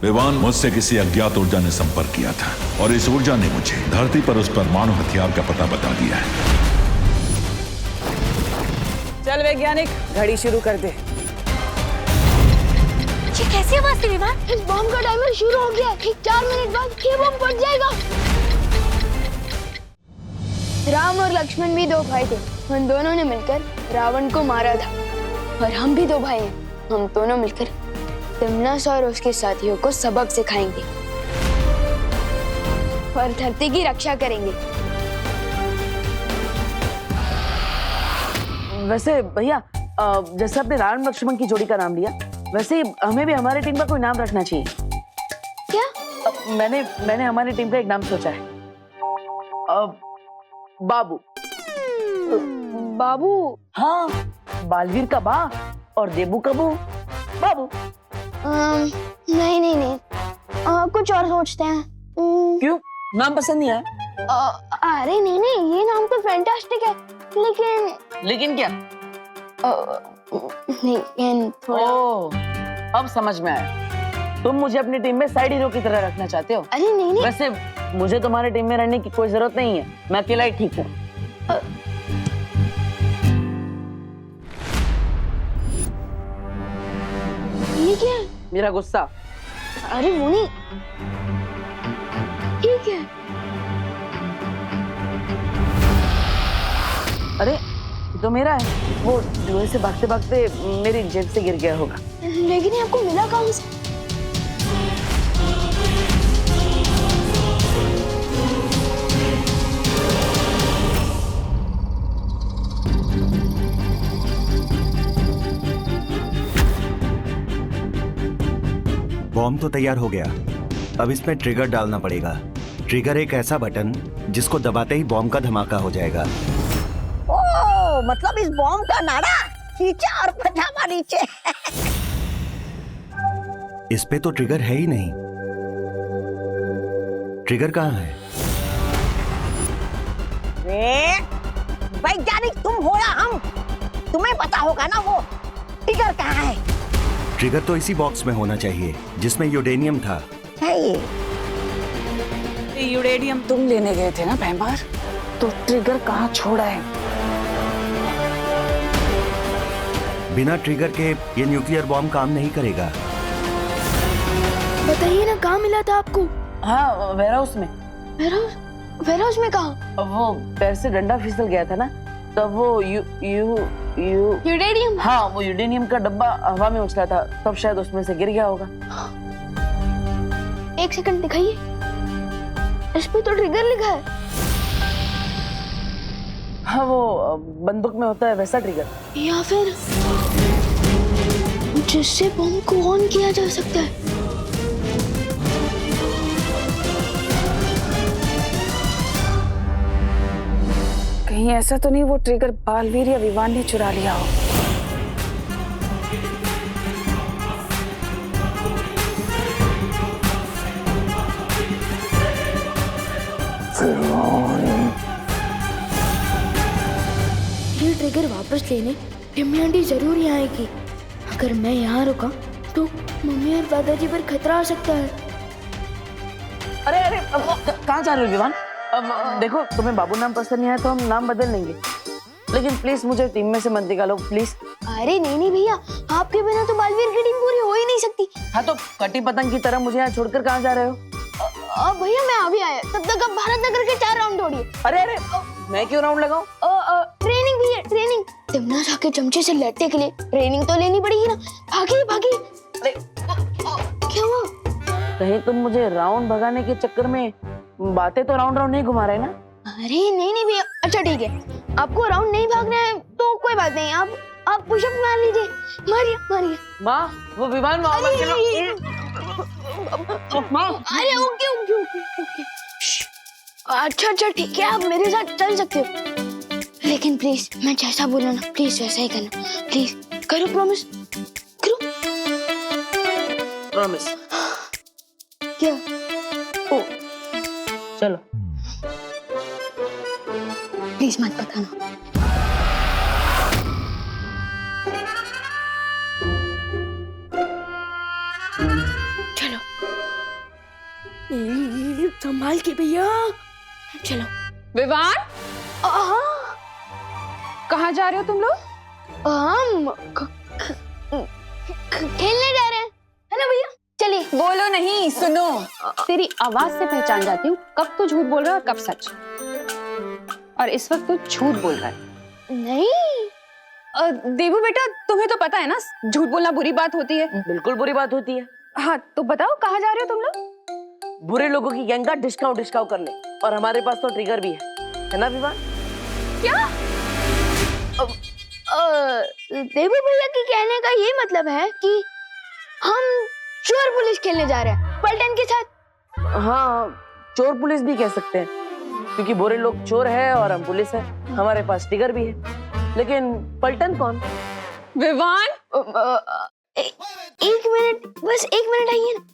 विवान, मुझसे किसी अज्ञात ऊर्जा ने संपर्क किया था और इस ऊर्जा ने मुझे धरती पर उस परमाणु हथियार का पता बता दिया है। चल वैज्ञानिक, घड़ी शुरू कर दे। ये कैसी आवाज थी विमान? इस बॉम्ब का टाइमर शुरू हो गया। ठीक 4 मिनट बाद ये बॉम्ब फट जाएगा। राम और लक्ष्मण भी 2 भाई थे। उन दोनों ने मिलकर रावण को मारा था। और हम भी 2 भाई हैं। हम दोनों मिलकर तिमनास और उसके साथियों को सबक सिखाएंगे और धरती की रक्षा करेंगे। वैसे भैया, जैसे आपने राम लक्ष्मण की जोड़ी का नाम लिया, वैसे हमें भी हमारी टीम का कोई नाम रखना चाहिए। क्या? मैंने हमारी टीम का एक नाम सोचा है। बाबू। बाबू? हाँ, बालवीर का बा और देबू का बू, बाबू। नहीं नहीं नहीं, कुछ और सोचते हैं। क्यों, नाम पसंद नहीं आया? अरे नहीं नहीं, ये नाम तो फैंटास्टिक है, लेकिन क्या? लेकिन थोड़ा। ओह, अब समझ में आया। तुम मुझे अपनी टीम में साइड हीरो की तरह रखना चाहते हो? अरे नहीं नहीं। वैसे मुझे तुम्हारी टीम में रहने की कोई जरूरत नहीं है, मैं अकेला ही ठीक हूँ। ये क्या है? मेरा गुस्सा। अरे वो नहीं, ये क्या है? अरे ये तो मेरा है। वो लोहे से भागते भागते मेरी जेब से गिर गया होगा। लेकिन ये आपको मिला कहाँ से? बॉम्ब तो तैयार हो गया। अब इसमें ट्रिगर डालना पड़ेगा। ट्रिगर एक ऐसा बटन जिसको दबाते ही बॉम्ब का धमाका हो जाएगा। ओह, मतलब इस बॉम्ब का नारा खींचा और पजामा नीचे। इस पे तो ट्रिगर है ही नहीं। ट्रिगर कहाँ है? वैज्ञानिक तुम हो या हम, तुम्हें पता होगा ना वो ट्रिगर कहाँ है। ट्रिगर तो इसी बॉक्स में होना चाहिए जिसमें यूरेनियम था। है ये? यूरेनियम तुम लेने गए थे ना भैंबार, तो ट्रिगर कहाँ छोड़ा है? बिना ट्रिगर के ये न्यूक्लियर बॉम्ब काम नहीं करेगा। बताइए ना, कहाँ मिला था आपको? हाँ, वेयरहाउस में। वेयरहाउस में कहाँ? वो पैर से डंडा फिसल गया था ना, तब वो यूरेनियम? हाँ, वो यूरेनियम का डब्बा हवा में उछला था, तब शायद उसमें से गिर गया होगा। 1 सेकंड दिखाइए, इस पे तो ट्रिगर लिखा है। हाँ, वो बंदूक में होता है वैसा ट्रिगर। या फिर जिससे बॉम्ब को ऑन किया जा सकता है। कहीं ऐसा तो नहीं वो ट्रिगर बालवीर या विवान ने चुरा लिया हो? ये ट्रिगर वापस लेने टिम्मी आंटी जरूर यहाँ आएगी। अगर मैं यहाँ रुका तो मम्मी और दादाजी पर खतरा आ सकता है। अरे अरे, कहाँ जा रहे हो विवान? अब देखो, तुम्हें बाबू नाम पसंद नहीं आया तो हम नाम बदल लेंगे, लेकिन प्लीज मुझे टीम में से मत निकालो प्लीज। अरे नहीं नहीं भैया, आपके बिना तो बालवीर की टीम पूरी हो ही नहीं सकती। हाँ, तो कटी पतंग की तरह मुझे यहाँ छोड़कर कहाँ जा रहे हो? भैया मैं अभी आया, तब तक आप भारत नगर के 4 राउंड दौड़िए। अरे अरे, मैं क्यों राउंड लगाऊं? ट्रेनिंग भैया, ट्रेनिंग। तिमनास आके चमचे से लड़ने के लिए ट्रेनिंग तो लेनी पड़ेगी ना। भागिए भागिए। अरे क्या हुआ? कहीं तुम मुझे राउंड भगाने के चक्कर में बातें तो राउंड राउंड नहीं घुमा रहे ना? अरे नहीं नहीं भैया, अच्छा ठीक है, आपको राउंड नहीं भागना है तो कोई बात नहीं, आप पुशअप मार लीजिए। मारिए मारिए। माँ, वो विमान माँ। अरे ओके ओके ओके ओके। अच्छा अच्छा ठीक है, आप मेरे साथ चल सकते हो, लेकिन प्लीज मैं जैसा बोला ना, प्लीज वैसा ही करना। प्लीज करो, प्रॉमिस करो। प्रॉमिस। क्या? ओ, चलो। प्लीज मत बताना। चलो। संभाल के भैया। चलो विवान, कहाँ जा रहे हो तुम लोग? हम खेलने जा रहे हैं, है ना भैया? चलिए। बोलो नहीं, सुनो। तेरी आवाज से पहचान जाती हूँ कब तू झूठ बोल रहा है और कब सच। और इस वक्त तू झूठ बोल रहा है। नहीं देवू बेटा, तुम्हें तो पता है ना झूठ बोलना बुरी बात होती है। बिल्कुल बुरी बात होती है। हाँ तो बताओ कहाँ जा रहे हो तुम लोग? बुरे लोगों की गैंग का डिस्काउंट करने, और हमारे पास तो ट्रिगर भी है ना विवान? क्या? देवी भैया के कहने का ये मतलब है कि हम चोर पुलिस खेलने जा रहे हैं पलटन के साथ। हाँ, चोर पुलिस भी कह सकते हैं, क्योंकि बुरे लोग चोर है और हम पुलिस है। हमारे पास ट्रिगर भी है, लेकिन पलटन कौन? विवान, एक मिनट, बस एक मिनट आइए ना।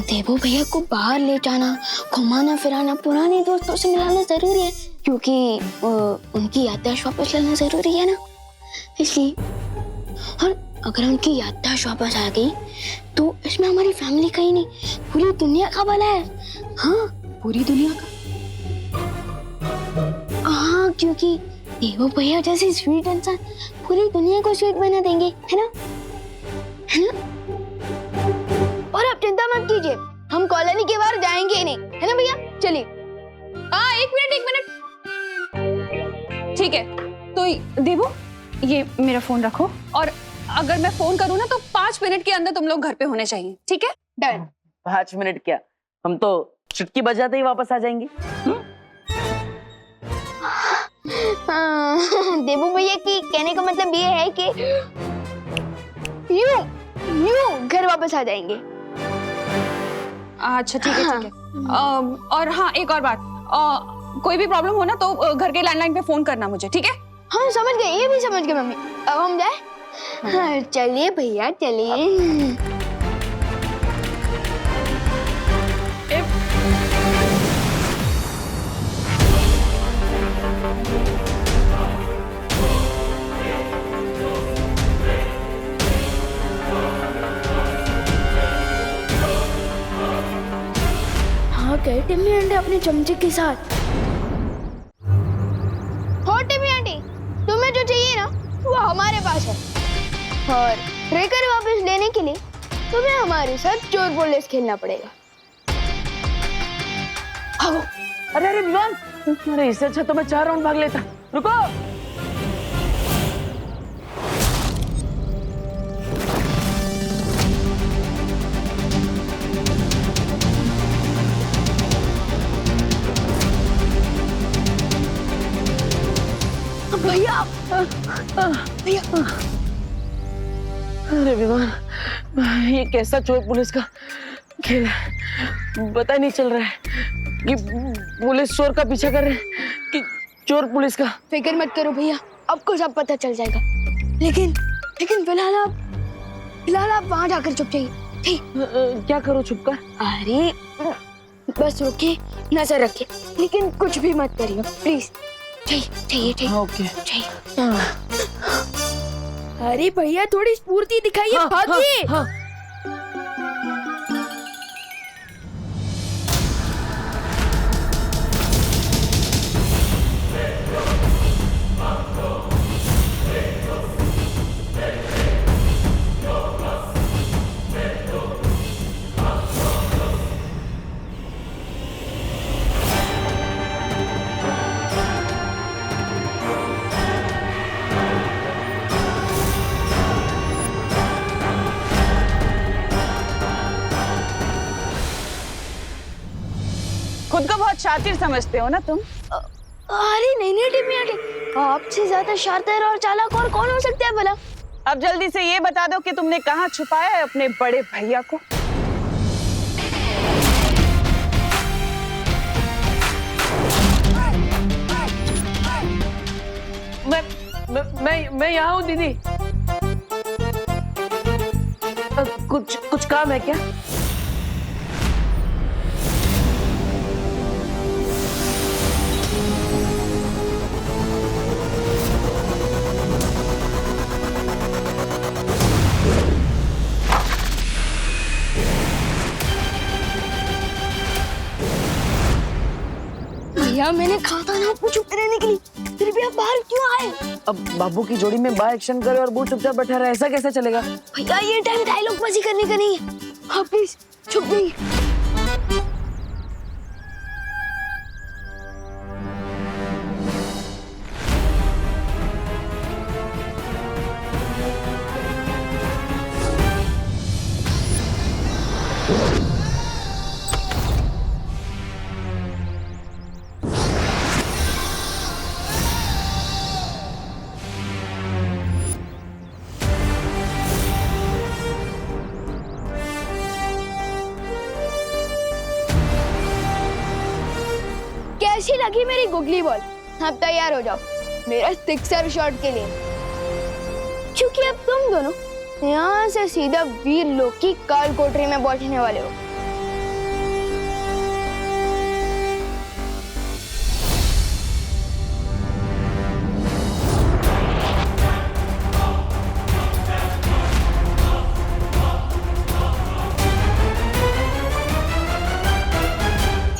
देवो भैया को बाहर ले जाना, घुमाना फिराना, पुराने दोस्तों से मिलाना जरूरी है, क्योंकि उनकी याददाश्त वापस लाना जरूरी है ना, इसलिए। और अगर उनकी याददाश्त वापस आ गई तो इसमें हमारी फैमिली का ही नहीं, पूरी दुनिया का भला है। हाँ, पूरी दुनिया का? हाँ, क्योंकि देवो भैया जैसे स्वीट इंसान पूरी दुनिया को स्वीट बना देंगे, है ना? है ना? और आप चिंता मत कीजिए, हम कॉलोनी के बाहर जाएंगे ही नहीं, है ना भैया? चलिए। एक मिनट। ठीक है, तो देवो ये मेरा फोन रखो, और अगर मैं फोन करूँ ना तो 5 मिनट के अंदर तुम लोग घर पे होने चाहिए, ठीक है? डन। 5 मिनट क्या, हम तो चुटकी बजाते ही वापस आ जाएंगे। देवू भैया की कहने का मतलब ये है कि यूं घर वापस आ जाएंगे। अच्छा ठीक है। और हाँ, एक और बात, कोई भी प्रॉब्लम हो ना तो घर के लैंडलाइन पे फोन करना मुझे, ठीक है? हाँ समझ गए, ये भी समझ गए मम्मी। अब हम जाए? हाँ, चलिए भैया चलिए। गए टिम्मी आंटी अपने चमचे के साथ। हो टिम्मी आंटी, तुम्हें जो चाहिए ना वो हमारे पास है, और ट्रिगर वापस लेने के लिए तुम्हें हमारे साथ चोर पुलिस खेलना पड़ेगा। आओ। अरे विवान, अरे इससे अच्छा तो मैं 4 राउंड भाग लेता। रुको। भैया भैया, अरे विवान, ये कैसा चोर पुलिस का खेल है, पता नहीं चल रहा है कि पुलिस चोर का पीछा कर रहे हैं कि चोर पुलिस का। फिक्र मत करो भैया, आपको सब पता चल जाएगा। लेकिन फिलहाल आप वहां जाकर चुप जाइए, ठीक? क्या करो छुप कर? अरे बस रुके, नजर रखे, लेकिन कुछ भी मत करिए प्लीज। चाहिए। ओके। अरे भैया थोड़ी स्फूर्ति दिखाइए, भागिए। हाँ। खुद को बहुत शातिर समझते हो ना तुम? अरे नहीं टिम्मी आंटी, आपसे ज्यादा शातिर और चालाक और कौन हो सकता है भला? अब जल्दी से ये बता दो कि तुमने कहाँ छुपाया है अपने बड़े भैया को? मैं यहाँ हूँ दीदी। कुछ काम है क्या? भैया मैंने कहा था ना आपको चुप रहने के लिए, फिर भी आप बाहर क्यों आए? अब बाबू की जोड़ी में बा एक्शन करे और वो चुपचाप बैठा रहे, ऐसा कैसे चलेगा? भैया ये टाइम डायलॉग बाजी करने का नहीं है, हाँ प्लीज चुप नहीं। कैसी लगी मेरी गुगली बॉल? अब तैयार हो जाओ मेरा सिक्सर शॉट के लिए, क्योंकि अब तुम दोनों यहाँ से सीधा वीर लोक की काल कोठरी में बैठने वाले हो।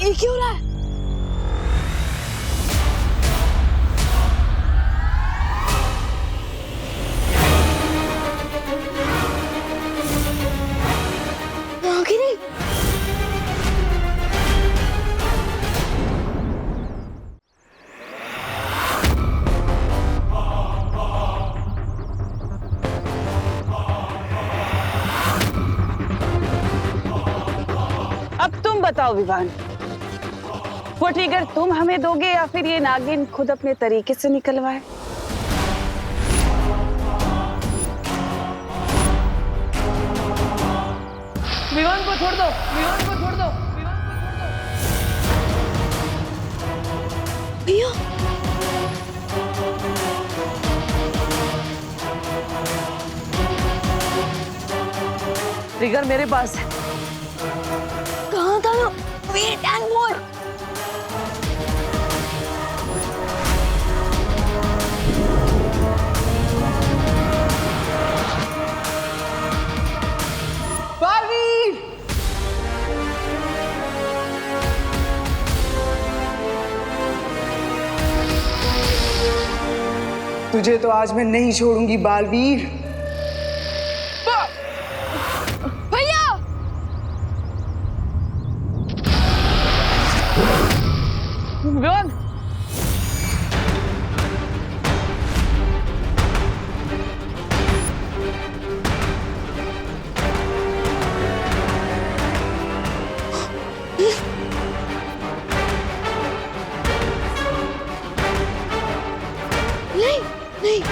ये क्यों रहा है? अब तुम बताओ विवान, वो ट्रिगर तुम हमें दोगे या फिर ये नागिन खुद अपने तरीके से निकलवाए? विवान को छोड़ दो, विवान को छोड़ दो, भैया ट्रिगर मेरे पास है। कहाँ था ना? Wait and more. तुझे तो आज मैं नहीं छोड़ूंगी बालवीर। भैया विवान नहीं नहीं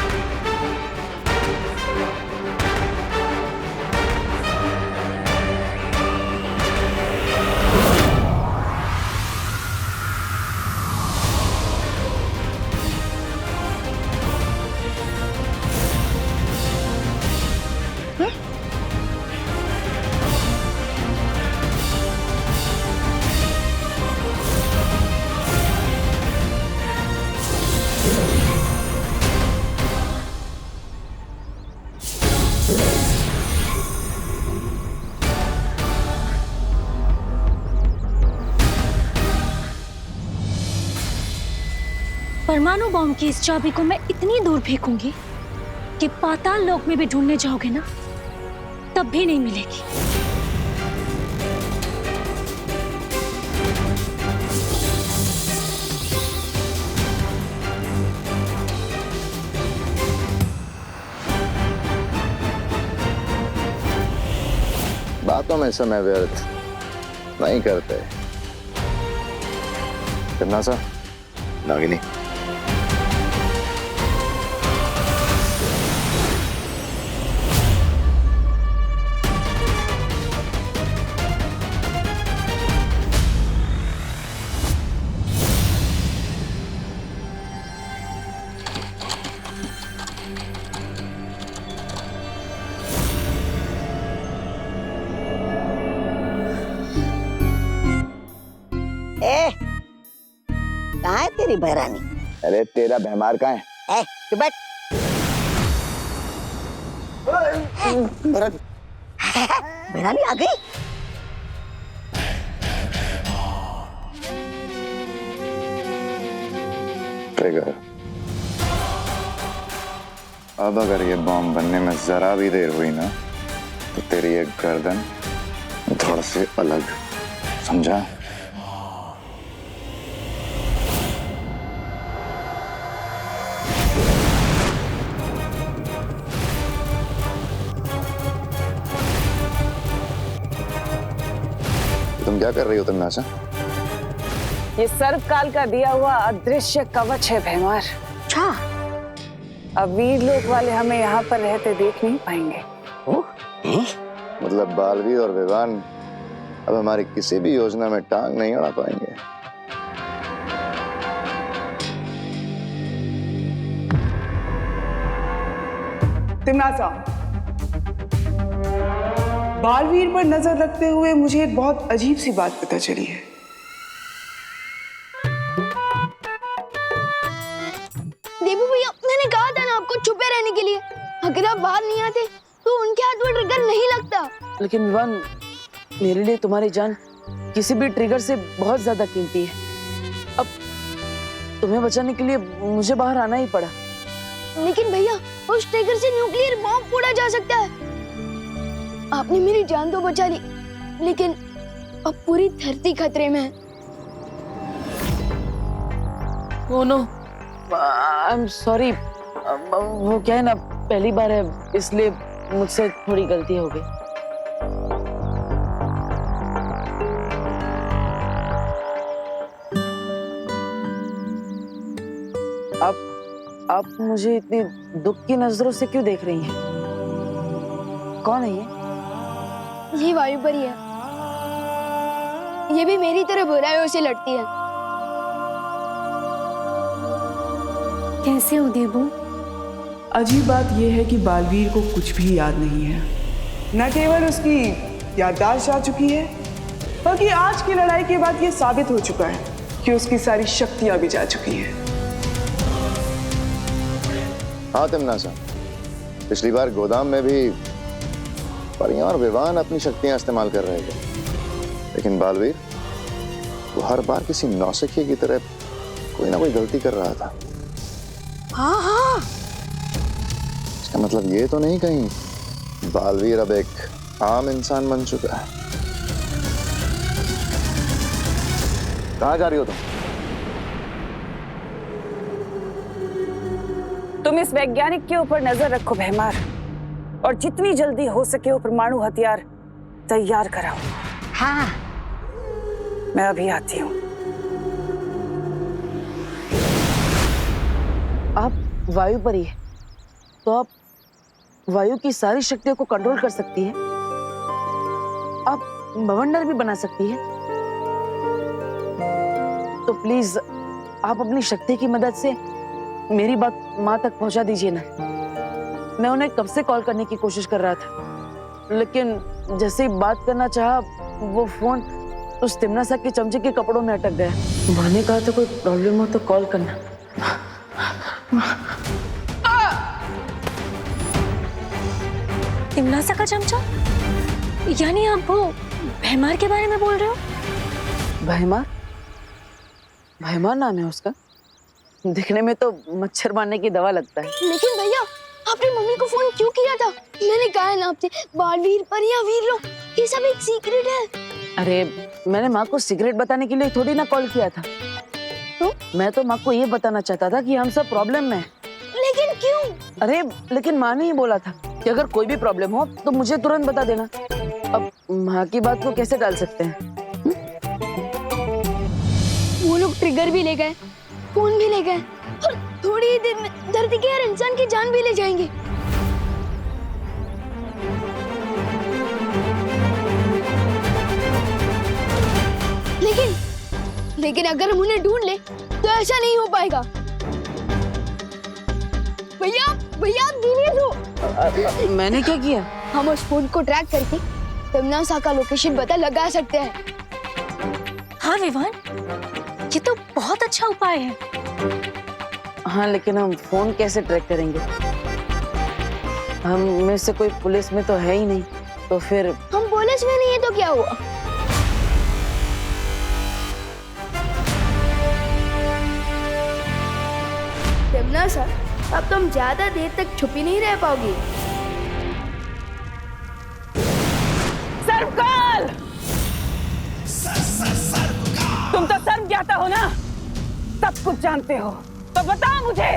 परमाणु बॉम्ब की इस चाबी को मैं इतनी दूर फेंकूंगी कि पाताल लोक में भी ढूंढने जाओगे ना, तब भी नहीं मिलेगी। बातों में समय व्यर्थ नहीं करते। करना सा नागिनी। कहाँ है तेरी बहरानी? अरे तेरा भैमार कहाँ है? तू बैठ। बहरानी आ गई? ट्रिगर। अब अगर ये बॉम्ब बनने में जरा भी देर हुई ना तो तेरी एक गर्दन धड़ से अलग, समझा? तुम क्या कर रही हो तमन्ना? ये सर्वकाल का दिया हुआ अदृश्य कवच है भैमार। अच्छा, अब वीर लोक वाले हमें यहाँ पर रहते देख नहीं पाएंगे। मतलब बालवीर और विवान अब हमारी किसी भी योजना में टांग नहीं अड़ा पाएंगे। तिमनासा, बालवीर पर नजर रखते हुए मुझे एक बहुत अजीब सी बात पता चली है। देबू भैया, मैंने कहा था ना आपको छुपे रहने के लिए। अगर आप बाहर नहीं आते तो उनके हाथ में ट्रिगर नहीं लगता। लेकिन विवान, मेरे लिए तुम्हारी जान किसी भी ट्रिगर से बहुत ज्यादा कीमती है। अब तुम्हें बचाने के लिए मुझे बाहर आना ही पड़ा। लेकिन भैया, उस ट्रिगर से न्यूक्लियर बॉम्ब फोड़ा जा सकता है। आपने मेरी जान तो बचा ली, लेकिन अब पूरी धरती खतरे में है। Oh no, I am sorry. वो क्या है ना, पहली बार है इसलिए मुझसे थोड़ी गलती हो गई। आप मुझे इतनी दुख की नजरों से क्यों देख रही हैं? कौन है ये? ये वायु परी है। ये भी मेरी तरह बुराइयों से लड़ती है। कैसे हो देबू? अजीब बात यह है कि बालवीर को कुछ भी याद नहीं है। न केवल उसकी याददाश्त जा चुकी है, बल्कि आज की लड़ाई के बाद यह साबित हो चुका है कि उसकी सारी शक्तियां भी जा चुकी हैं। हाँ तमन्ना, पिछली बार गोदाम में भी परियां और विवान अपनी शक्तियां इस्तेमाल कर रहे थे, लेकिन बालवीर वो हर बार किसी नौसिखिए की तरह कोई ना कोई गलती कर रहा था। हाँ हाँ, इसका मतलब ये तो नहीं कहीं बालवीर अब एक आम इंसान बन चुका है। कहाँ जा रही हो तुम? तुम इस वैज्ञानिक के ऊपर नजर रखो भैमार, और जितनी जल्दी हो सके वो परमाणु हथियार तैयार कराओ। हाँ। मैं अभी आती हूँ। आप वायु परी है, तो आप वायु की सारी शक्तियों को कंट्रोल कर सकती है। आप बवंडर भी बना सकती है। तो प्लीज आप अपनी शक्ति की मदद से मेरी बात माँ तक पहुंचा दीजिए ना। मैं उन्हें कब से कॉल करने की कोशिश कर रहा था, लेकिन जैसे ही बात करना चाहा वो फोन उस तिमनासा के चमचे के कपड़ों में अटक गया। माँ ने कहा था कोई प्रॉब्लम हो तो कॉल करना। तिमनासा का चमचा? यानी आप वो भैमार के बारे में बोल रहे हो? भैमार? भैमार नाम है उसका? दिखने में तो मच्छर मारने की दवा लगता है। लेकिन भैया, आपने मम्मी को फोन क्यों किया था? मैंने कहा है ना आपसे, बालवीर परियां वीर लोग, ये सब एक सीक्रेट है। अरे मैंने माँ को सिगरेट बताने के लिए थोड़ी ना कॉल किया था। तो मैं तो माँ को ये बताना चाहता था कि हम सब प्रॉब्लम में हैं। लेकिन क्यों? अरे लेकिन माँ ने ही बोला था कि अगर कोई भी प्रॉब्लम हो तो मुझे तुरंत बता देना। अब माँ की बात को कैसे टाल सकते हैं? वो लोग ट्रिगर भी ले गए, फोन भी ले गए, और थोड़ी ही देर में धरती के हर इंसान की जान भी ले जाएंगे। लेकिन अगर हम उन्हें ढूंढ ले तो ऐसा नहीं हो पाएगा। भैया भैया धीरे हो। मैंने क्या किया? हम उस फोन को ट्रैक करके तिमनासा का लोकेशन पता लगा सकते हैं। हाँ विवान, ये तो बहुत अच्छा उपाय है। हाँ लेकिन हम फोन कैसे ट्रैक करेंगे? हम में से कोई पुलिस में तो है ही नहीं, तो फिर हम पुलिस में नहीं है तो क्या हुआ? तिमनासा, अब तुम ज्यादा देर तक छुपी नहीं रह पाओगी। सर्वकाल! तुम तो सर्व ज्ञाता हो ना, सब कुछ जानते हो, तो बताओ मुझे,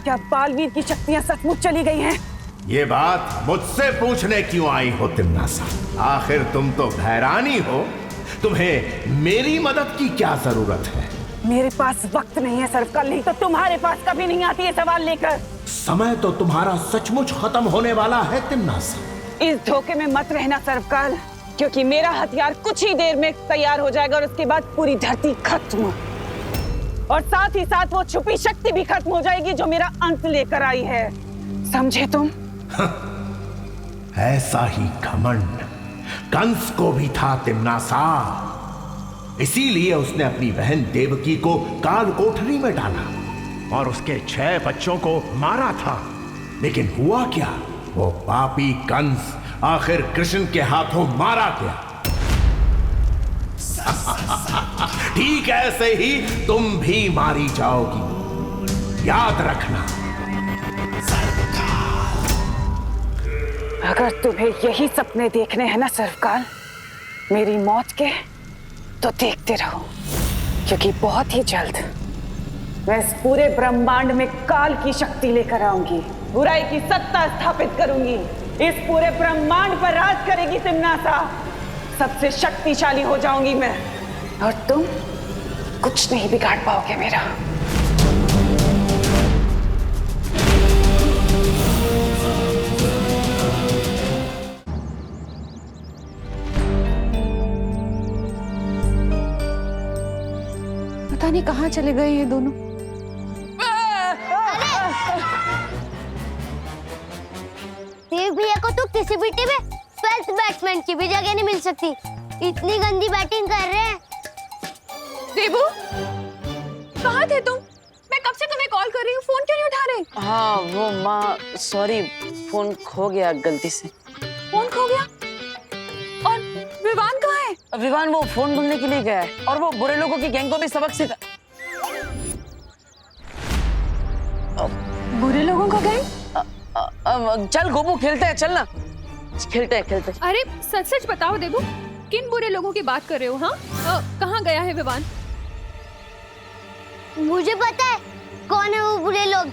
क्या बालवीर की शक्तियां सचमुच चली गई हैं? ये बात मुझसे पूछने क्यों आई हो तिमनासा? आखिर तुम तो भैरानी हो, तुम्हें मेरी मदद की क्या जरूरत है? मेरे पास वक्त नहीं है सर्वकाल, नहीं तो तुम्हारे पास कभी नहीं आती है सवाल लेकर। समय तो तुम्हारा सचमुच खत्म होने वाला है तिमनासा। इस धोखे में मत रहना सर्वकाल, क्योंकि मेरा हथियार कुछ ही देर में तैयार हो जाएगा और उसके बाद पूरी धरती खत्म, और साथ ही साथ वो छुपी शक्ति भी खत्म हो जाएगी जो मेरा अंत लेकर आई है। समझे तुम? ऐसा ही घमंड कंस को भी था तिमनासा, इसीलिए उसने अपनी बहन देवकी को काल कोठरी में डाला और उसके 6 बच्चों को मारा था। लेकिन हुआ क्या? वो पापी कंस आखिर कृष्ण के हाथों मारा गया। ठीक ऐसे ही तुम भी मारी जाओगी, याद रखना। अगर तुम्हें यही सपने देखने हैं ना सर्वकाल, मेरी मौत के, तो देखते रहो, क्योंकि बहुत ही जल्द मैं इस पूरे ब्रह्मांड में काल की शक्ति लेकर आऊंगी, बुराई की सत्ता स्थापित करूंगी, इस पूरे ब्रह्मांड पर राज करेगी तिमनासा, सबसे शक्तिशाली हो जाऊंगी मैं, और तुम कुछ नहीं बिगाड़ पाओगे मेरा। पता नहीं कहाँ चले गए ये दोनों। देव भैया को तो किसी भी टीम में 12th बैट्समैन की भी जगह नहीं मिल सकती, इतनी गंदी बैटिंग कर रहे हैं। देवू, कहाँ थे तुम? मैं कब से तुम्हें कॉल कर रही हूँ, फोन क्यों नहीं उठा रहे? हाँ वो माँ, सॉरी, फोन खो गया गलती से। फोन खो गया? और विवान कहाँ है? विवान वो फोन ढूंढने के लिए गया है, और वो बुरे लोगों की गैंग को भी सबक सिखा। बुरे लोगों का गैंग? चल गोपू, खेलते हैं, चल ना, खेलते हैं। अरे सच सच बताओ देवू, किन बुरे लोगों की बात कर रहे हो? हाँ, कहाँ गया है विवान? मुझे पता है कौन है वो बुरे लोग।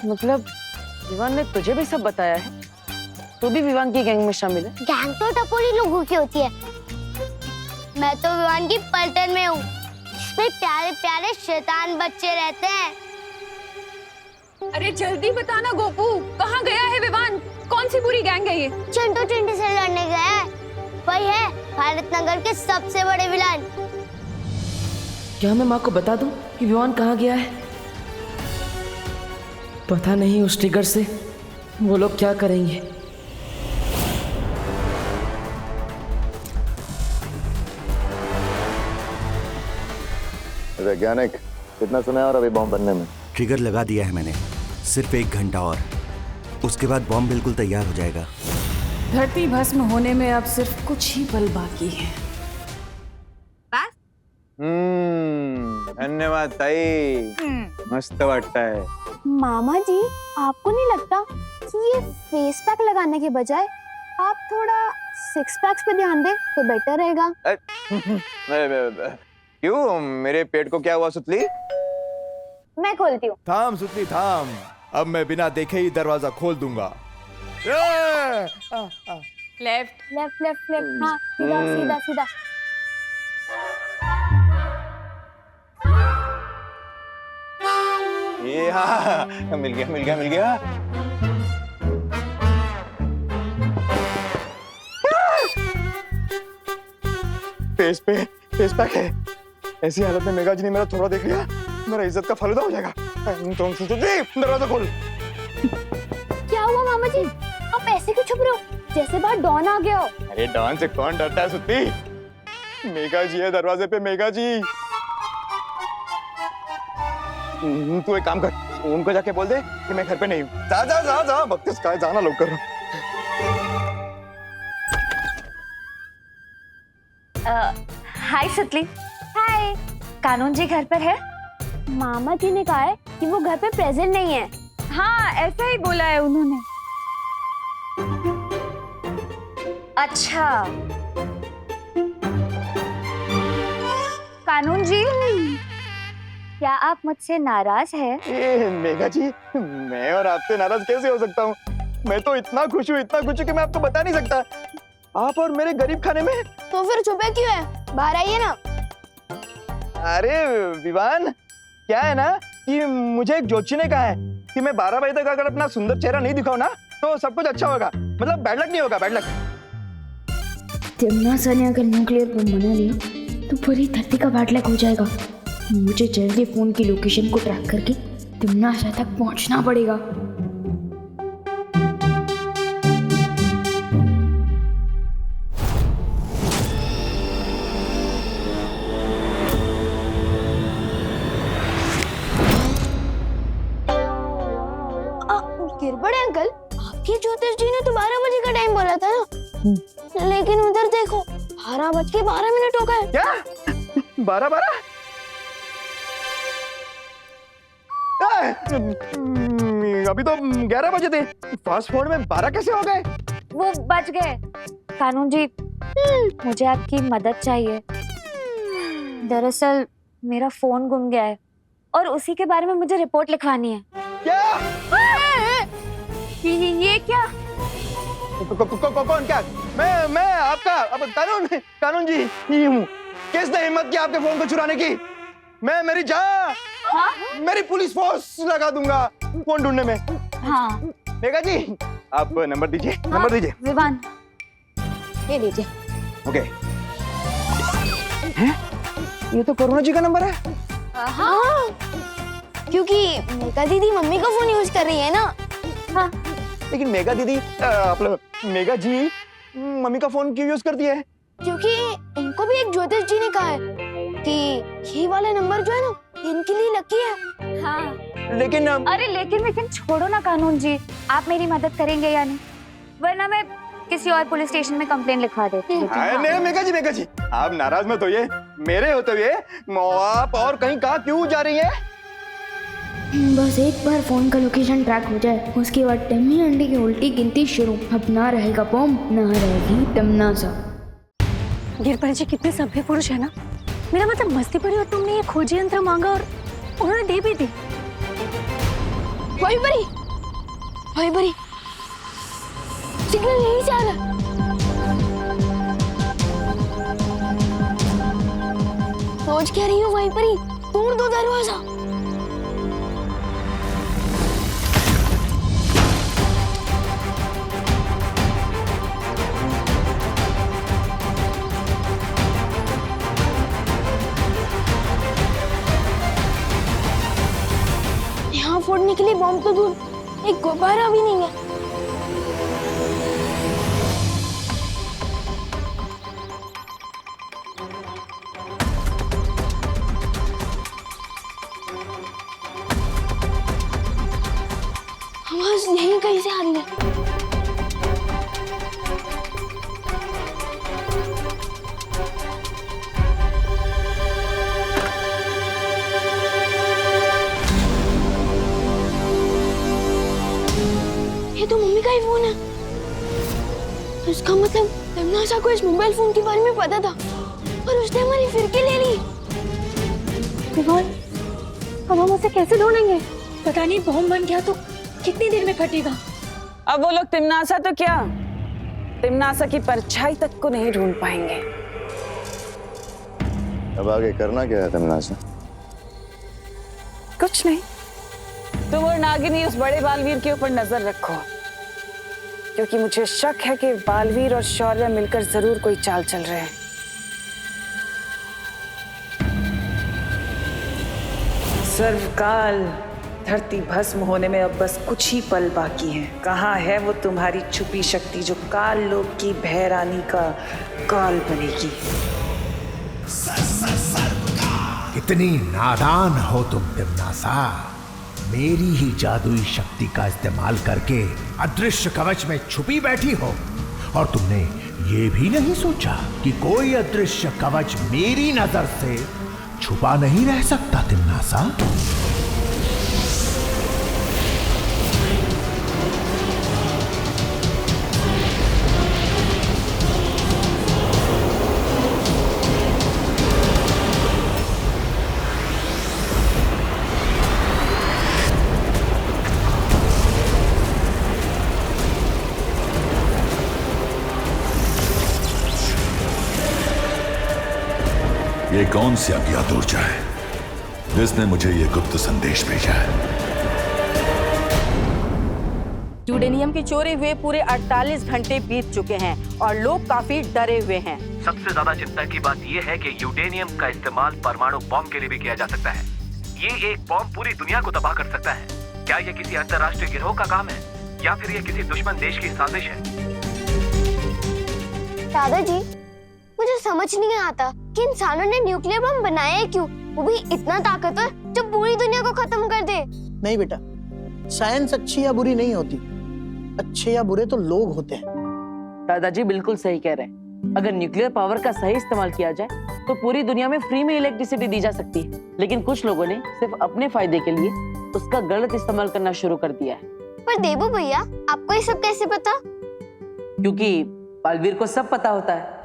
मतलब विवान ने तुझे भी सब बताया है? तू भी विवान की गैंग में शामिल है? गैंग तो टपोरी लोगों की होती है, मैं तो विवान की पलटन में हूँ, इसमें प्यारे प्यारे शैतान बच्चे रहते हैं। अरे जल्दी बताना गोपू, कहाँ गया है विवान? कौन सी बुरी गैंग है ये? चिंटू चिंटी से लड़ने गया है, वही है भारत नगर के सबसे बड़े विलान। क्या मैं माँ को बता दूं कि विवान कहाँ गया है? पता नहीं उस ट्रिगर से वो लोग क्या करेंगे। वैज्ञानिक, कितना समय और अभी बॉम्ब बनने में? ट्रिगर लगा दिया है मैंने, सिर्फ 1 घंटा और, उसके बाद बॉम्ब बिल्कुल तैयार हो जाएगा। धरती भस्म होने में अब सिर्फ कुछ ही पल बाकी है। धन्यवाद ताई, मस्त वाटतंय। मामा जी, आपको नहीं लगता कि ये फेस पैक लगाने के बजाय आप थोड़ा 6 पैक्स पे ध्यान दें तो बेटर रहेगा? क्यों, मेरे पेट को क्या हुआ सुतली? मैं खोलती हूँ। थाम सुतली थाम, अब मैं बिना देखे ही दरवाजा खोल दूंगा। लेफ्ट लेफ्ट लेफ्ट लेफ्ट, हाँ सीधा सीधा सीधा। ये हाँ, मिल गया। फेस पैक है। ऐसी हालत में मेघा जी ने मेरा थोड़ा देख लिया, मेरा इज्जत का फालूदा हो जाएगा। दरवाजा खोल। क्या हुआ मामा जी, आप ऐसे क्यों छुप रहे हो, जैसे बाहर डॉन आ गया हो? अरे डॉन से कौन डरता है सुत्ती? मेघा जी है दरवाजे पे, मेघा जी। तू एक काम कर, उनको जाके बोल दे कि मैं घर पे नहीं हूँ। जा बत्तीस का जाना लोग कर। हाय सुतली। हाय। कानून जी घर पर है? मामा जी ने कहा है कि वो घर पे प्रेजेंट नहीं है। हाँ, ऐसा ही बोला है उन्होंने। अच्छा, कानून जी, क्या आप मुझसे नाराज हैं? मेघा जी, मैं और आपसे नाराज कैसे हो सकता हूँ? मैं तो इतना खुश हूँ कि मैं आपको बता नहीं सकता। आप और मेरे गरीब खाने में। तो फिर छुपे क्यों है? बाहर आइए ना। अरे विवान, क्या है ना कि मुझे एक ज्योतिषी ने कहा है कि मैं 12 बजे तक अगर अपना सुंदर चेहरा नहीं दिखाऊं ना तो सब कुछ अच्छा होगा, मतलब बैड लक नहीं होगा, बैड लक। तिम्नासा ने अगर न्यूक्लियर बम बना लिया तो पूरी धरती का बैड लक हो जाएगा। मुझे जल्दी फोन की लोकेशन को ट्रैक करके तिम्नासा तक पहुंचना पड़ेगा। गिरबड़े अंकल, आपके ज्योतिष जी ने तो 12 बजे का टाइम बोला था ना, लेकिन उधर देखो 12:12 हो गए। क्या 12:12? अभी तो 11 बजे थे। फास्ट फॉरवर्ड में 12 कैसे हो गए? वो बच गए। कानून जी, मुझे आपकी मदद चाहिए। दरअसल मेरा फोन गुम गया है और उसी के बारे में मुझे रिपोर्ट लिखवानी है। क्या? ये क्या? कौन? क्या? मैं आपका अब कानून जी ही हूँ। किसने हिम्मत की आपके फोन को चुराने की? मैं मेरी जान, मेरी पुलिस फोर्स लगा दूंगा फोन ढूंढने में। हाँ। मेघा जी, आप नंबर दीजिए। नंबर दीजिए। विवान, ये लीजिए। ओके। ये तो करुणा जी का नंबर है। हाँ, क्योंकि मेघा दीदी मम्मी का फोन यूज कर रही है ना। हाँ। लेकिन मेघा दीदी, मेघा जी मम्मी का फोन क्यों यूज करती है? क्योंकि इनको भी एक ज्योतिष जी ने कहा है कि ये वाला नंबर जो है ना, इनके लिए लकी है। हाँ। लेकिन अरे लेकिन छोड़ो ना कानून जी, आप मेरी मदद करेंगे या नहीं? वरना मैं किसी और पुलिस स्टेशन में कंप्लेन लिखवा देती हूँ। नहीं मेघा जी, आप नाराज मत होइए। मेरे होते हुए आप और कहीं कहाँ क्यों जा रही है? बस एक बार फोन का लोकेशन ट्रैक हो जाए, उसके बाद टम्मी अंडे की उल्टी गिनती शुरू। अब ना रहेगा बम, ना रहेगी तमन्ना। गिरपर जी कितने सभ्य पुरुष है ना। मेरा मतलब मस्ती पड़ी और तुमने ये खोजी यंत्र मांगा और उन्होंने दे भी दी। वही बड़ी सिग्नल यहीं से आ रहा। सोच क्या रही हूँ वहीं पर ही, तोड़ दो दरवाजा। यहाँ फोड़ने के लिए बम तो दूर, एक गुब्बारा भी नहीं है। आवाज यहीं कहीं से आ रही है। ये तो मम्मी का ही फोन है। इसका मतलब तमन्ना को इस मोबाइल फोन के बारे में पता था और उसने हमारी फिरकी ले ली। अब हम उसे कैसे ढूंढेंगे? पता नहीं बॉम्ब बन गया तो कितनी देर में फटेगा। अब वो लोग तिम्नासा तो क्या, तिम्नासा की परछाई तक को नहीं ढूंढ पाएंगे। अब आगे करना क्या है तमन्ना? कुछ नहीं, तुम और नागिनी उस बड़े बालवीर के ऊपर नजर रखो, क्योंकि मुझे शक है कि बालवीर और शौर्य मिलकर जरूर कोई चाल चल रहे हैं। सर्वकाल, धरती भस्म होने में अब बस कुछ ही पल बाकी हैं। कहाँ है वो तुम्हारी छुपी शक्ति जो काल लोक की भैरानी का काल बनेगी? कितनी नादान हो तुम तिम्नासा। मेरी ही जादुई शक्ति का इस्तेमाल करके अदृश्य कवच में छुपी बैठी हो और तुमने ये भी नहीं सोचा कि कोई अदृश्य कवच मेरी नजर से छुपा नहीं रह सकता तिम्नासा। ये कौन सी अज्ञात ऊर्जा है जिसने मुझे ये गुप्त संदेश भेजा है? यूडेनियम की चोरी हुए पूरे 48 घंटे बीत चुके हैं और लोग काफी डरे हुए हैं। सबसे ज्यादा चिंता की बात यह है कि यूडेनियम का इस्तेमाल परमाणु बॉम्ब के लिए भी किया जा सकता है। ये एक बॉम्ब पूरी दुनिया को तबाह कर सकता है। क्या ये किसी अंतर्राष्ट्रीय गिरोह का काम है या फिर ये किसी दुश्मन देश की साजिश है? दादाजी, मुझे समझ नहीं आता कि इंसानों ने न्यूक्लियर बम बनाया है क्यों, वो भी इतना ताकतवर जो पूरी दुनिया को खत्म कर दे। नहीं बेटा, साइंस अच्छी या बुरी नहीं होती, अच्छे या बुरे तो लोग होते हैं। दादाजी बिल्कुल सही कह रहे हैं। अगर न्यूक्लियर पावर का सही इस्तेमाल किया जाए तो पूरी दुनिया में फ्री में इलेक्ट्रिसिटी दी जा सकती है, लेकिन कुछ लोगों ने सिर्फ अपने फायदे के लिए उसका गलत इस्तेमाल करना शुरू कर दिया है। पर देबू भैया, आपको ये सब कैसे पता? क्योंकि बालवीर को सब पता होता है।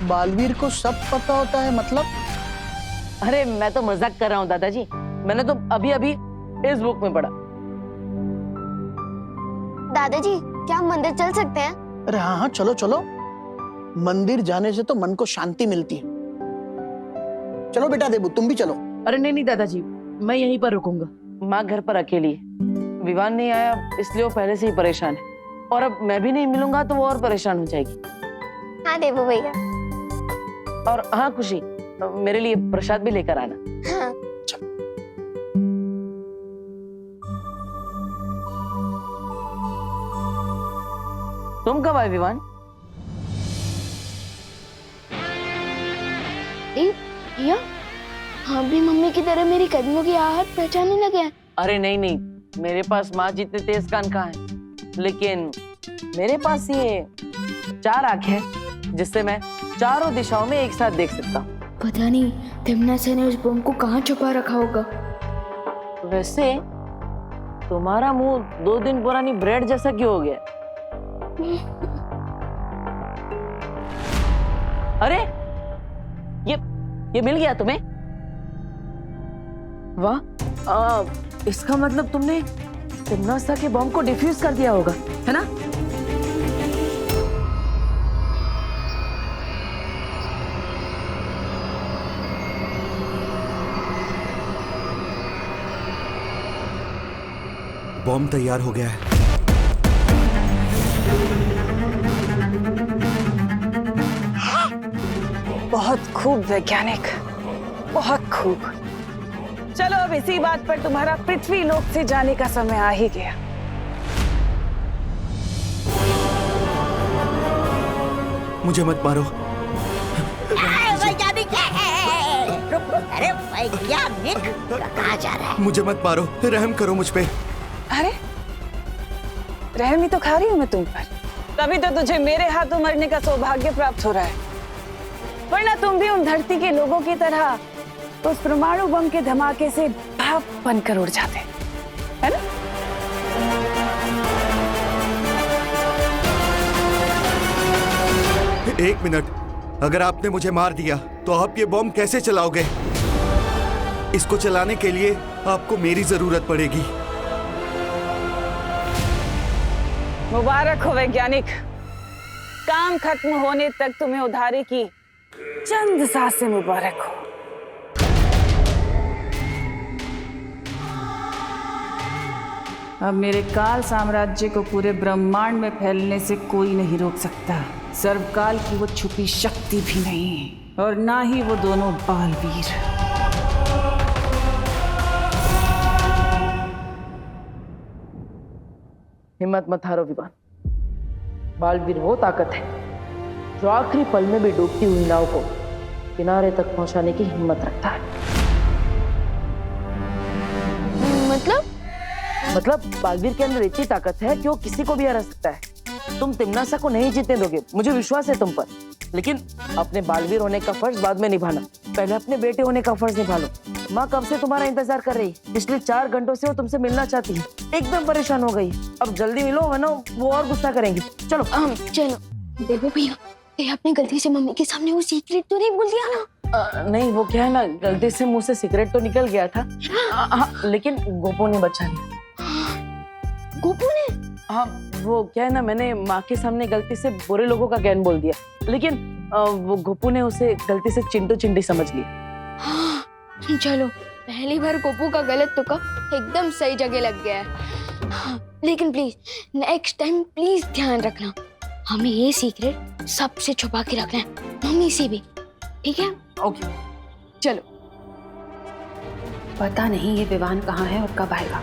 बालवीर को सब पता होता है मतलब? अरे मैं तो मजाक कर रहा हूँ दादाजी, मैंने तो अभी अभी इस बुक में पढ़ा। दादाजी, क्या हम मंदिर चल सकते हैं? अरे हाँ हाँ, चलो चलो। मंदिर जाने से तो मन को शांति मिलती है। चलो बेटा देबू, तुम भी चलो। अरे नहीं नहीं दादाजी, मैं यहीं पर रुकूंगा। माँ घर पर अकेली है, विवान नहीं आया इसलिए वो पहले से ही परेशान है, और अब मैं भी नहीं मिलूंगा तो वो और परेशान हो जाएगी। हाँ देबू भैया। और हाँ खुशी, मेरे लिए प्रसाद भी लेकर आना। हाँ। तुम कब आए विवान? भैया, हाँ भी मम्मी की तरह मेरी कदमों की आहट पहचानने लगे। अरे नहीं नहीं, मेरे पास माँ जितने तेज कान कहाँ है, लेकिन मेरे पास ये 4 आंखें हैं जिससे मैं चारों दिशाओं में एक साथ देख सकता हूँ। पता नहीं तिम्नासा ने उस बम को कहाँ छुपा रखा होगा। वैसे तुम्हारा मुंह 2 दिन पुरानी ब्रेड जैसा क्यों हो गया? अरे ये मिल गया तुम्हें? वाह, इसका मतलब तुमने तिम्नासा के बम को डिफ्यूज कर दिया होगा, है ना? बॉम्ब तैयार हो गया है। बहुत खूब वैज्ञानिक, बहुत खूब। चलो अब इसी बात पर तुम्हारा पृथ्वी लोक से जाने का समय आ ही गया। मुझे मत मारो। वैज्ञानिक, अरे वैज्ञानिक कहाँ जा रहा है? मुझे मत मारो, रहम करो मुझ पे। अरे रहम ही तो खा रही हूँ मैं तुम पर, तभी तो तुझे मेरे हाथों मरने का सौभाग्य प्राप्त हो रहा है। वरना तुम भी उन धरती के लोगों की तरह उस परमाणु बम के धमाके से भाप बनकर उड़ जाते, है ना? एक मिनट, अगर आपने मुझे मार दिया तो आप ये बॉम्ब कैसे चलाओगे? इसको चलाने के लिए आपको मेरी जरूरत पड़ेगी। मुबारक हो वैज्ञानिक, काम खत्म होने तक तुम्हें उधारी की चंद सांसें मुबारक हो। अब मेरे काल साम्राज्य को पूरे ब्रह्मांड में फैलने से कोई नहीं रोक सकता। सर्वकाल की वो छुपी शक्ति भी नहीं, और ना ही वो दोनों बालवीर। हिम्मत मत हारो विवान। बालवीर वो ताकत है जो आखिरी पल में भी डूबती हुई नाव को किनारे तक पहुंचाने की हिम्मत रखता है। मतलब बालवीर के अंदर इतनी ताकत है कि वो किसी को भी हरा सकता है। तुम तिम्नासा को नहीं जीतने दोगे, मुझे विश्वास है तुम पर। लेकिन अपने बालवीर होने का फर्ज बाद में निभाना, पहले अपने बेटे होने का फर्ज निभा लो। माँ कब से तुम्हारा इंतजार कर रही, पिछले 4 घंटों से वो तुमसे मिलना चाहती है, एकदम परेशान हो गई। अब जल्दी मिलो वरना वो और गुस्सा करेंगी। चलो चलो। देखो भैया, ये आपने गलती से मम्मी के सामने वो सीक्रेट तो नहीं बोल दिया ना? नहीं, वो क्या है ना, गलती से मुंह से सिगरेट तो निकल गया था। लेकिन गोपू ने बचा लिया। गोपू ने? हाँ, वो क्या है ना, मैंने माँ के सामने गलती से बुरे लोगों का ज्ञान बोल दिया, लेकिन वो गोपू ने उसे गलती से चिंटू चिंटी समझ लिया। चलो, पहली बार गोपू का गलत तुक्का एकदम सही जगह लग गया है। लेकिन प्लीज नेक्स्ट टाइम प्लीज ध्यान रखना, हमें ये सीक्रेट सबसे छुपा के रखना है, मम्मी से भी, ठीक है? ओके चलो। पता नहीं ये विवान कहाँ है और कब आएगा।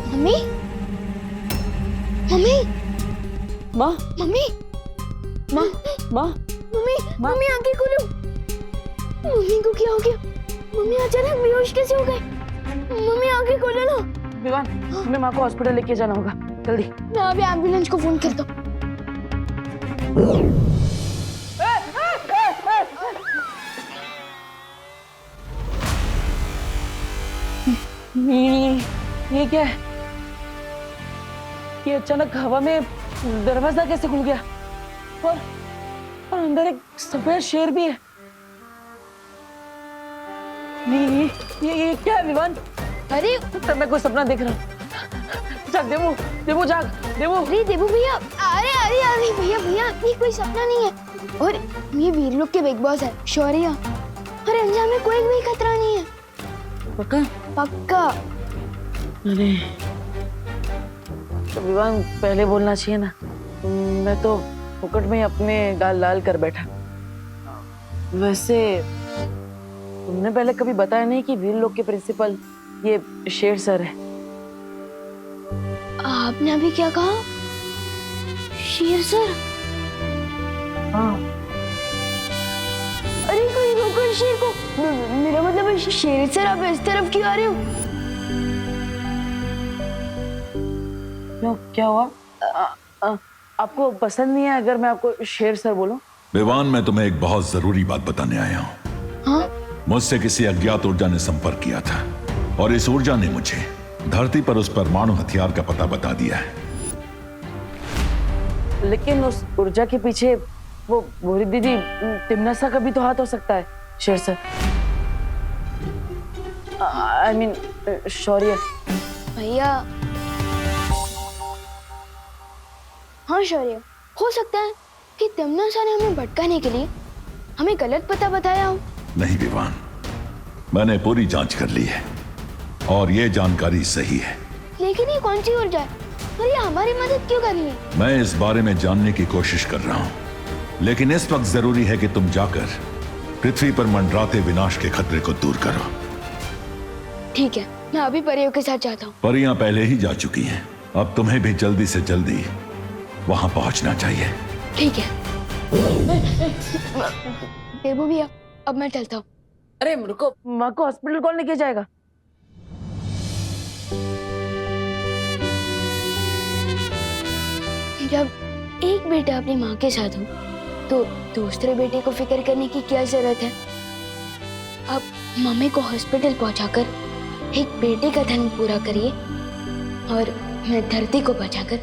मम्मी, मम्मी, माँ, मम्मी, माँ, माँ, मम्मी, मम्मी आंखें खोलो। मम्मी को क्या हो गया? मम्मी अचानक बेहोश कैसे हो गए? मम्मी आंखें खोलो ना। विवान, हमें माँ को हॉस्पिटल लेके जाना होगा, जल्दी। मैं अभी एम्बुलेंस को फोन करता हूँ। ये क्या है? ये अचानक हवा में दरवाजा कैसे खुल गया? और अंदर एक सफेद शेर भी है। ये क्या है विवान? अरे मैं कोई सपना देख रहा हूँ। जाग देवू, देवू जाग, देवू। अरे देवू भैया, अरे अरे अरे भैया भैया, ये कोई सपना नहीं है। और ये वीर लोग के बिग बॉस है शौर्य, और अंजाम में कोई भी खतरा नहीं है। पक्का? पक्का। अरे तो विवान पहले बोलना चाहिए ना, मैं तो फुकट में अपने गाल लाल कर बैठा। वैसे तुमने पहले कभी बताया नहीं कि वीर लोग के प्रिंसिपल ये शेर सर है। आपने अभी क्या कहा? शेर सर? हाँ। अरे कोई रोको शेर को। मेरा मतलब शेर सर, आप इस तरफ क्यों आ रहे हो? क्यों, क्या हुआ? आपको पसंद नहीं है अगर मैं आपको शेर सर बोलूं? विवान, मैं तुम्हें एक बहुत जरूरी बात बताने आया हूँ। हाँ? मुझसे किसी अज्ञात ऊर्जा ने संपर्क किया था और इस ऊर्जा ने मुझे धरती पर उस परमाणु हथियार का पता बता दिया है। लेकिन उस ऊर्जा के पीछे वो भूरी दीदी तिम्नासा का भी तो हाथ हो सकता है शेर सर। I mean, शौर्य। भैया, हाँ शौर्य, हो सकता है कि तिम्नासा ने हमें भटकाने के लिए हमें गलत पता बताया हो। नहीं विवान, मैंने पूरी जांच कर ली है और ये जानकारी सही है। लेकिन ये कौन सी ऊर्जा है और ये हमारी मदद क्यों कर रही है? मैं इस बारे में जानने की कोशिश कर रहा हूँ, लेकिन इस वक्त जरूरी है कि तुम जाकर पृथ्वी पर मंडराते विनाश के खतरे को दूर करो। ठीक है, मैं अभी परियों के साथ जाता हूँ। परियां पहले ही जा चुकी हैं, अब तुम्हें भी जल्दी से जल्दी वहां पहुंचना चाहिए। ठीक है। देवू भैया, अब मैं चलता हूँ। अरे रुको, माँ को हॉस्पिटल कौन लेके जाएगा? जब एक बेटा अपनी माँ के साथ हो तो दूसरे बेटे को फिक्र करने की क्या जरूरत है? अब मम्मी को हॉस्पिटल पहुंचाकर एक बेटे का धर्म पूरा करिए और मैं धरती को बचाकर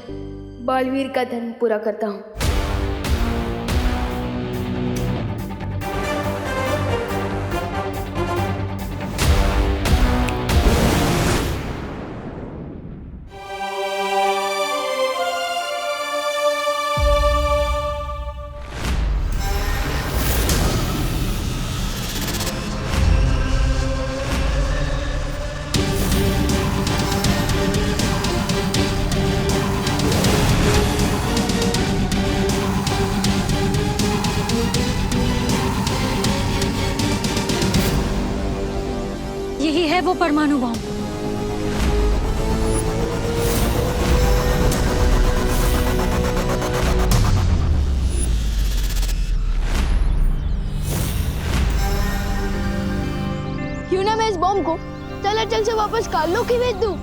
बालवीर का धर्म पूरा करता हूँ। यही है वो परमाणु बम। क्यों ना मैं इस बॉम्ब को चल से वापस कालो की भेज दूं।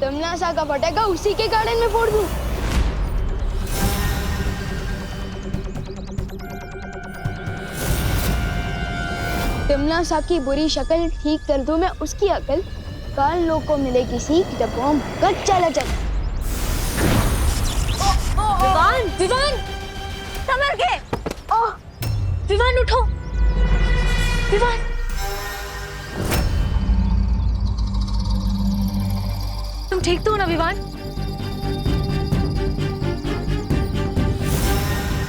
तमनासा का पटाखा उसी के गार्डन में फोड़ दूं। तमनासा की बुरी शक्ल ठीक कर दूं मैं उसकी अकल। काल लोग को मिलेगी सीख जब बॉम्ब कट चला चल। विवान, विवान, संभल के। विवान उठो, विवान। तुम ठीक तो हो ना विवान?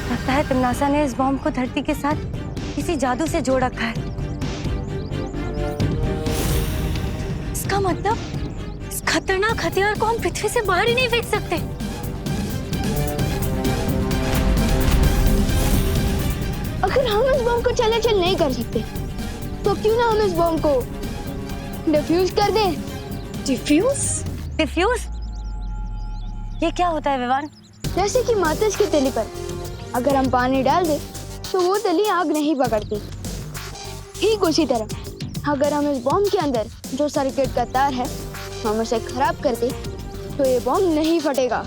लगता है तमनासा ने इस बॉम्ब को धरती के साथ किसी जादू से जोड़ रखा है। इसका मतलब इस खतरनाक हथियार को हम पृथ्वी से बाहर ही नहीं फेंक सकते। अगर हम इस बॉम्ब को चलाचल नहीं कर सकते तो क्यों ना हम इस बॉम्ब को डिफ्यूज कर दें। डिफ्यूज? डिफ्यूज? ये क्या होता है विवान? जैसे कि माचिस की तिली पर अगर हम पानी डाल दें तो वो तिली आग नहीं पकड़ती। ठीक उसी तरह अगर हम इस बॉम्ब के अंदर जो सर्किट का तार है हम उसे खराब कर दें तो ये बॉम्ब नहीं फटेगा।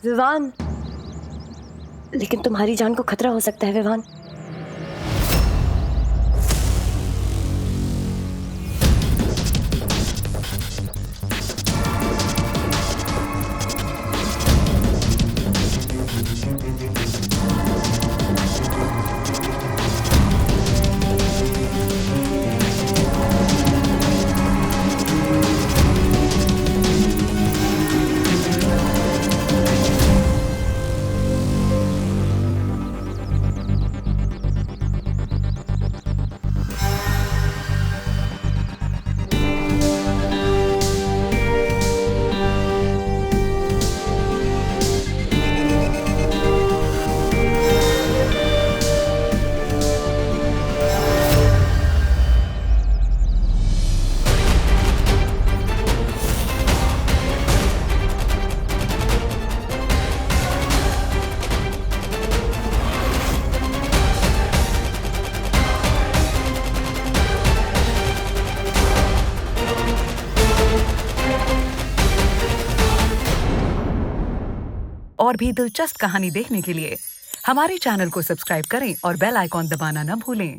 विवान, लेकिन तुम्हारी जान को खतरा हो सकता है विवान। और भी दिलचस्प कहानी देखने के लिए हमारे चैनल को सब्सक्राइब करें और बेल आइकॉन दबाना न भूलें।